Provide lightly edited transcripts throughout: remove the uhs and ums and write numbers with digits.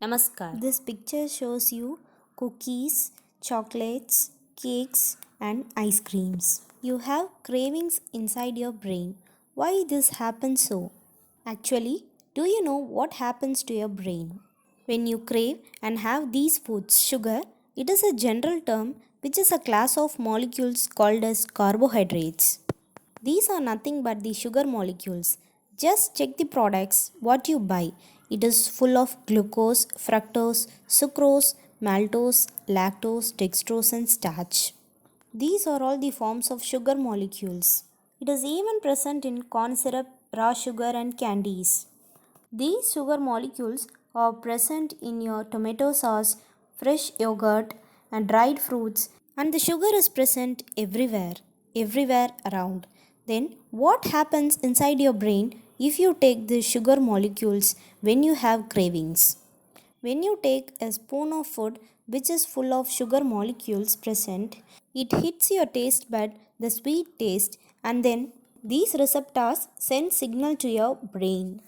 Namaskar. This picture shows you cookies, chocolates, cakes, and ice creams. You have cravings inside your brain. Why this happens so? Actually, do you know what happens to your brain? When you crave and have these foods, sugar, it is a general term which is a class of molecules called as carbohydrates. These are nothing but the sugar molecules. Just check the products what you buy. It is full of glucose, fructose, sucrose, maltose, lactose, dextrose and starch. These are all the forms of sugar molecules. It is even present in corn syrup, raw sugar and candies. These sugar molecules are present in your tomato sauce, fresh yogurt, and dried fruits, and the sugar is present everywhere around. Then, what happens inside your brain if you take the sugar molecules when you have cravings? When you take a spoon of food which is full of sugar molecules present, it hits your taste bud, the sweet taste, and then these receptors send signal to your brain,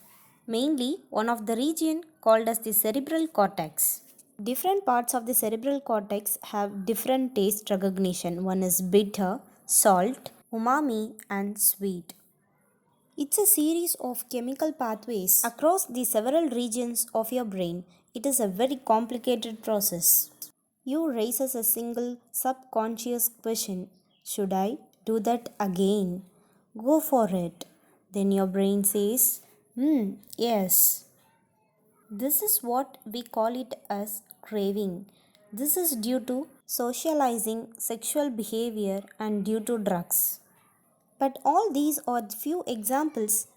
mainly one of the region called as the cerebral cortex. Different parts of the cerebral cortex have different taste recognition. One is bitter, salt, umami, and sweet. It's a series of chemical pathways across the several regions of your brain. It is a very complicated process. You raises a single subconscious question. Should I do that again? Go for it. Then your brain says, yes. This is what we call it as craving. This is due to socializing, sexual behavior, and due to drugs. But all these are few examples.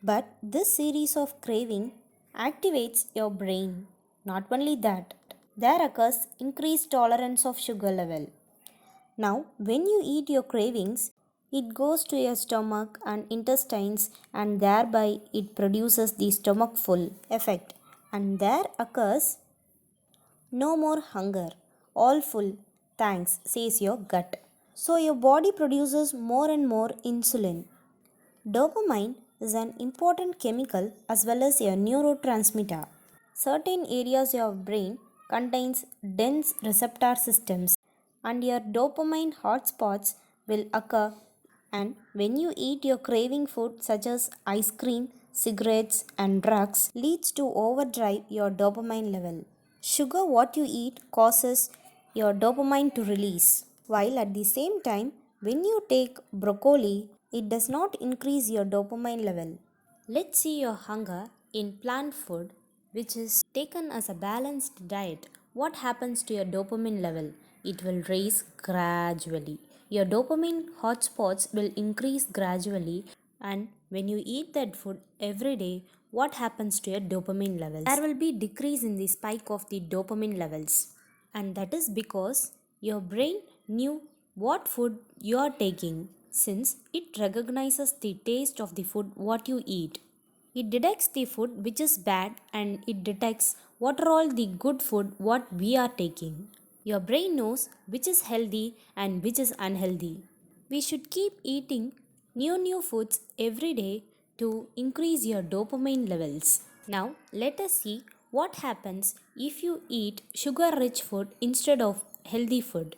But this series of craving activates your brain. Not only that, there occurs increased tolerance of sugar level. Now, when you eat your cravings, it goes to your stomach and intestines, and thereby it produces the stomach full effect. And there occurs no more hunger, all full, thanks, says your gut. So your body produces more and more insulin. Dopamine is an important chemical as well as a neurotransmitter. Certain areas of your brain contains dense receptor systems and your dopamine hotspots will occur, and when you eat your craving food such as ice cream, cigarettes and drugs leads to overdrive your dopamine level. Sugar what you eat causes your dopamine to release, while at the same time when you take broccoli it does not increase your dopamine level. Let's see your hunger in plant food, which is taken as a balanced diet. What happens to your dopamine level? It will raise gradually. Your dopamine hotspots will increase gradually, and when you eat that food every day, what happens to your dopamine levels? There will be decrease in the spike of the dopamine levels, and that is because your brain knew what food you are taking, since it recognizes the taste of the food what you eat. It detects the food which is bad, and it detects what are all the good food what we are taking. Your brain knows which is healthy and which is unhealthy. We should keep eating new foods every day to increase your dopamine levels. Now let us see what happens if you eat sugar rich food instead of healthy food.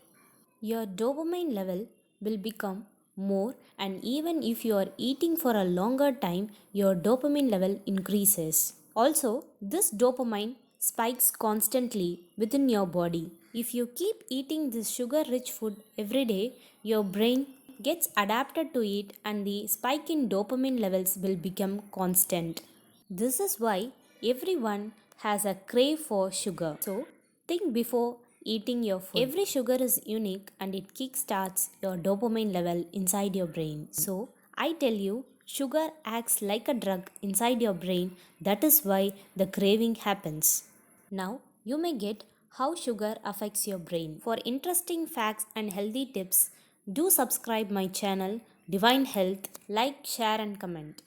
Your dopamine level will become more, and even if you are eating for a longer time, your dopamine level increases. Also, this dopamine spikes constantly within your body. If you keep eating this sugar rich food every day, your brain gets adapted to it and the spike in dopamine levels will become constant. This is why everyone has a crave for sugar. So, think before eating your food. Every sugar is unique and it kickstarts your dopamine level inside your brain. So, I tell you, sugar acts like a drug inside your brain. That is why the craving happens. Now, you may get how sugar affects your brain. For interesting facts and healthy tips, do subscribe my channel Divine Health, like, share and comment.